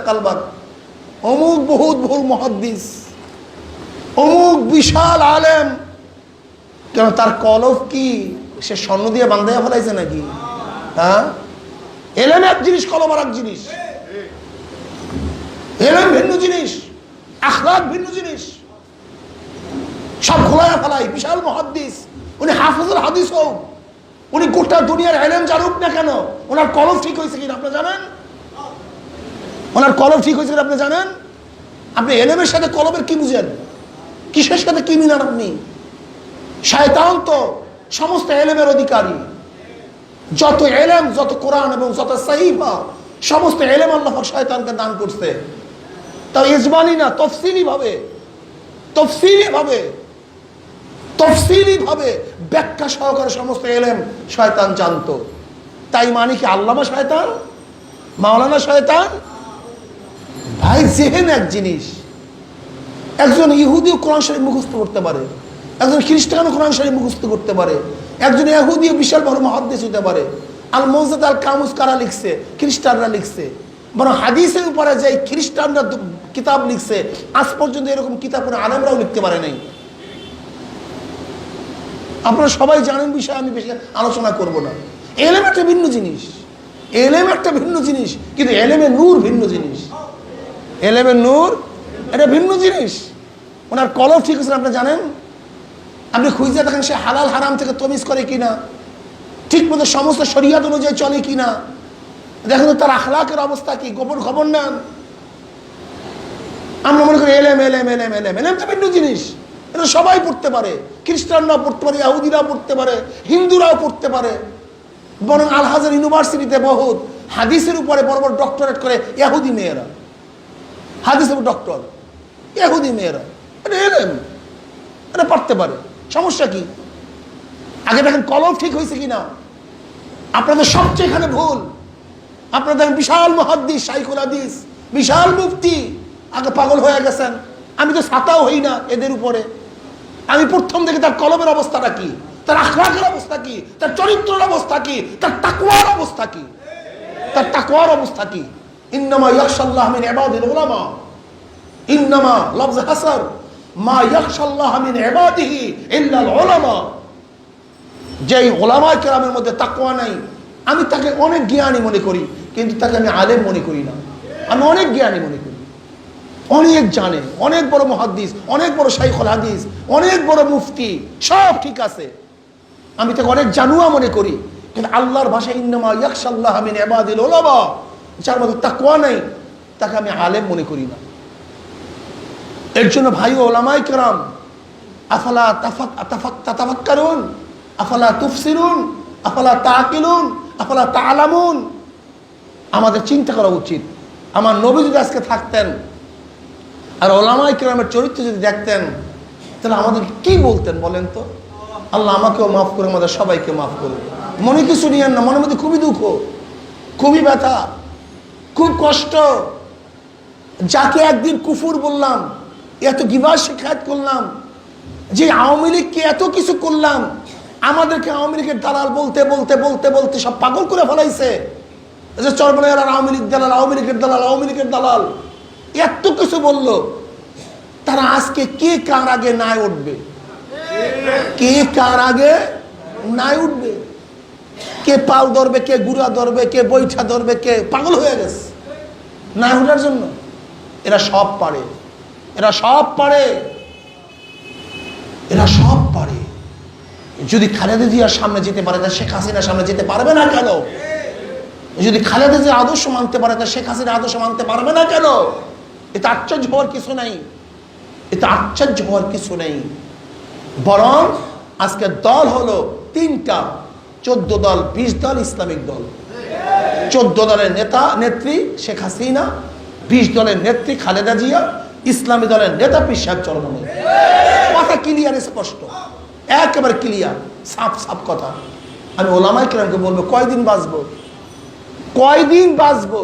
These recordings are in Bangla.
কালবাক, অমুক বহুত ভুল মুহাদ্দিস, অমুক বিশাল আলেম। কেন তার কলব কি সে স্বর্ণ দিয়ে বান্ধাইয়া ফেলাইছে নাকি? হ্যাঁ, এলেম এক জিনিস, কলম আর এক জিনিস। এলেম ভিন্ন জিনিস, আখলাক ভিন্ন জিনিস। সব খোলায়া ফেলাই। বিশাল মুহাদ্দিস, উনি হাফিজুল হাদিস হোক, উনি গোটা দুনিয়ার এলেম জানুক না কেন, ওনার কলব ঠিক হয়েছে কিনা আপনি জানেন? ওনার কলব ঠিক হয়েছে কিনা আপনি জানেন? আপনি এলেমের সাথে কলবের কি বুঝেন? কিসের সাথে কি মিলান আপনি? শয়তান তো সমস্ত এলেমের অধিকারী। যত এলেম, যত কোরআন এবং যত সাহিফা, সমস্ত এলেম আল্লাহ পাক শয়তানকে দান করছে। তাও ইজমালি না, তফসিলি ভাবে, তফসিলি ভাবে, তফসিলি ভাবে ব্যাখ্যা সহকারে সমস্ত এলেম শয়তান জানতো। তাই মানে কি আল্লামা শয়তান, মাওলানা শয়তান? ভাই জেহেন এক জিনিস। একজন ইহুদিও কোরআন শরীফ মুখস্থ করতে পারে, একজন খ্রিস্টানও কোরআন শরীফ মুখস্থ করতে পারে, একজন ইহুদিও বিশাল বড় মুহাদ্দিস হতে পারে। আল মুওজাদ আল কামুস কারা লিখছে? খ্রিস্টানরা লিখছে। বরং হাদিসের উপরে যে খ্রিস্টানরা কিতাব লিখছে, আজ পর্যন্ত এরকম কিতাব কোনো আলেমরাও লিখতে পারে নাই। আপনারা সবাই জানেন বিষয়ে আমি বেশি আলোচনা করব না। এলেম একটা ভিন্ন জিনিস, এলেম একটা ভিন্ন জিনিস, কিন্তু এলেমের নূর ভিন্ন জিনিস। এলেমের নূর এটা ভিন্ন জিনিস। ওনার কলব ঠিক আছে আপনি জানেন? আপনি খুঁজে দেখেন সে হালাল হারাম থেকে তমিজ করে কিনা, ঠিক মতো সমস্ত শরিয়াত অনুযায়ী চলে কিনা। দেখেন তার আখলাকের অবস্থা কি, গোপন খবর নেন। আমরা মনে করি এলেম এলেম এলেম এলেম, এলেম তো ভিন্ন জিনিস। এটা সবাই পড়তে পারে, খ্রিস্টানরাও পড়তে পারে, ইহুদিরাও পড়তে পারে, হিন্দুরাও পড়তে পারে। বরং আল হাজার ইউনিভার্সিটিতে বহুত হাদিসের উপরে বড় বড় ডক্টরেট করে ইহুদি মেয়েরা, হাদিসের ডক্টর, ইহুদি মেয়েরা। এটা এলেম, এটা পড়তে পারে, সমস্যা কি? আগে দেখেন কলম ঠিক হয়েছে কিনা। আপনাদের সবচেয়ে এখানে ভুল। আপনারা দেখেন বিশাল মুহাদ্দিস, শাইখুল হাদিস, বিশাল মুফতি, আগে পাগল হয়ে গেছেন। আমি তো ছাতাও হই না এদের উপরে। আমি প্রথম দেখি তার কলমের অবস্থাটা কি, তার আখলাকের অবস্থা কি, তার চরিত্রের অবস্থা কি, তার তাকওয়ার অবস্থা কি, তার তাকওয়ার অবস্থা কি। ইন্নামা ইয়াখশাল্লাহ মিন ইবাদিল উলামা, ইন্নামা লফজ হাসার, মা ইয়াখশাল্লাহ মিন ইবাদিহি ইল্লাল উলামা। যেই উলামায়ে কেরামের মধ্যে তাকওয়া নাই, আমি তাকে অনেক জ্ঞানী মনে করি, কিন্তু তাকে আমি আলেম মনে করি না। আমি অনেক জ্ঞানী মনে করি, অনেক জানে, অনেক বড় মুহাদ্দিস, অনেক বড় শাইখুল হাদিস, অনেক বড় মুফতি, সব ঠিক আছে। আমি তাকে অনেক জানুয়া মনে করি, কিন্তু আল্লাহর ভাষায় ইন্নামা ইয়াখশাল্লাহ মিন ইবাদিল উলামা, যার মধ্যে তাকওয়া নাই, তাকে আমি আলেম মনে করি না। এর জন্য ভাই উলামায়ে কেরাম, আফালা তাতাফাক্কারুন, আফালা তুফসিরুন, আফালা তাকিলুন, আফালা তাআলামুন। আমাদের চিন্তা করা উচিত। আমার নবী যদি আজকে থাকতেন আর উলামায়ে কেরামের চরিত্র যদি দেখতেন, তাহলে আমাদের কি বলতেন বলেন তো? আল্লাহ আমাকেও মাফ করে, আমাদের সবাইকে মাফ করুন। মনে কিছু নিয়েন না, মনের মধ্যে খুবই দুঃখ, খুবই ব্যথা, খুব কষ্ট। যাকে একদিন কুফুর বললাম, এত গিবত শিকায়ত করলাম, যে আওয়ামী লীগকে এত কিছু করলাম, আমাদেরকে আওয়ামী লীগের দালাল বলতে বলতে বলতে বলতে সব পাগল করে ফেলাইছে। যে চরমনাইয়ার আওয়ামী লীগ দালাল, আওয়ামী লীগের দালাল, আওয়ামী লীগের দালাল, এত কিছু বললো। তারা আজকে কে কার আগে নাই উঠবে? কে কার আগে নাই উঠবে? কে পাল ধরবে, কে গুড়া ধরবে, কে বৈঠা ধরবে, কে পাগল হয়ে গেছে নাই উঠার জন্য। এরা সব পারে, এরা সব পারে, এরা সব পারে। যদি খালেদা জিয়ার সামনে যেতে পারে, তা শেখ হাসিনার সামনে যেতে পারবে না কেন? যদি খালেদা জিয়ার আদর্শ মানতে পারে, তা শেখ হাসিনার আদর্শ মানতে পারবে না কেন? এটা আশ্চর্য হওয়ার কিছু নাই, এটা আশ্চর্য হওয়ার কিছু নেই। বরং আজকে দল হলো তিনটা, 14 দল, 20 দল ইসলামিক দল। 14 দলের নেতা নেত্রী শেখ হাসিনা, 20 দলের নেত্রী খালেদা জিয়া, ইসলামী দলের নেতা পীর সাহেব চরমনাই। কথা ক্লিয়ার, স্পষ্ট, একেবারে ক্লিয়ার, সাফ সাফ কথা। আমি উলামায়ে কেরামকে বলবো, কয়দিন বাঁচবো, কয়দিন বাঁচবো?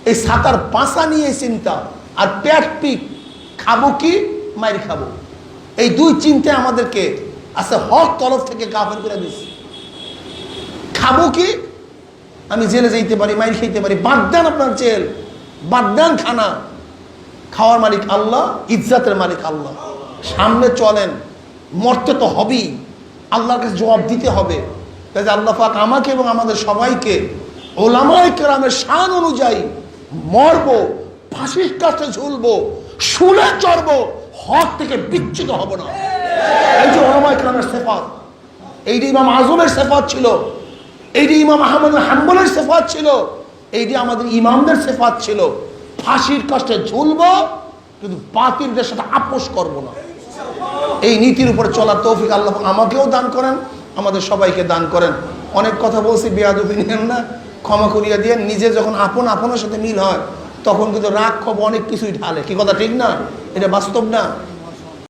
এই সাতার পাঁচা নিয়ে চিন্তা, আর পেট পিক, খাবো কি মাইর খাবো, এই দুই চিন্তায় আমাদেরকে আচ্ছা হক তরফ থেকে কাফের করে দিচ্ছে। খাবো কি, আমি জেলে যাইতে পারি, মাইর খাইতে পারি, বাদ দেন আপনার জেল, বাদ দেন খানা, খাওয়ার মালিক আল্লাহ, ইজ্জতের মালিক আল্লাহ। সামনে চলেন, মরতে তো হবেই, আল্লাহর কাছে জবাব দিতে হবে। তাই আল্লাহ পাক আমাকে এবং আমাদের সবাইকে ওলামায়ে কেরামের শান অনুযায়ী মরবো, ফাঁসির কাছে ঝুলবো, শুলে চড়বো, হক থেকে বিচ্যুত হব না। এই যে ওলামায়ে কেরামের সিফাত, এইটি ইমাম আজমের সিফাত ছিল, এইটি ইমাম আহমদ হাম্বলের সিফাত ছিল, এইটি আমাদের ইমামদের সিফাত ছিল। ফাঁসির কাছে ঝুলবো কিন্তু বাতিলদের সাথে আপোষ করব না। এই নীতির উপরে চলার তৌফিক আল্লাহ আমাকেও দান করেন, আমাদের সবাইকে দান করেন। অনেক কথা বলছি, বেয়াদবি নিয়েন না, ক্ষমা করিয়া দিয়ে। নিজে যখন আপনের সাথে মিল হয় তখন কিন্তু রাগ ক্ষোভ অনেক কিছুই ঢালে, কি কথা ঠিক না? এটা বাস্তব না?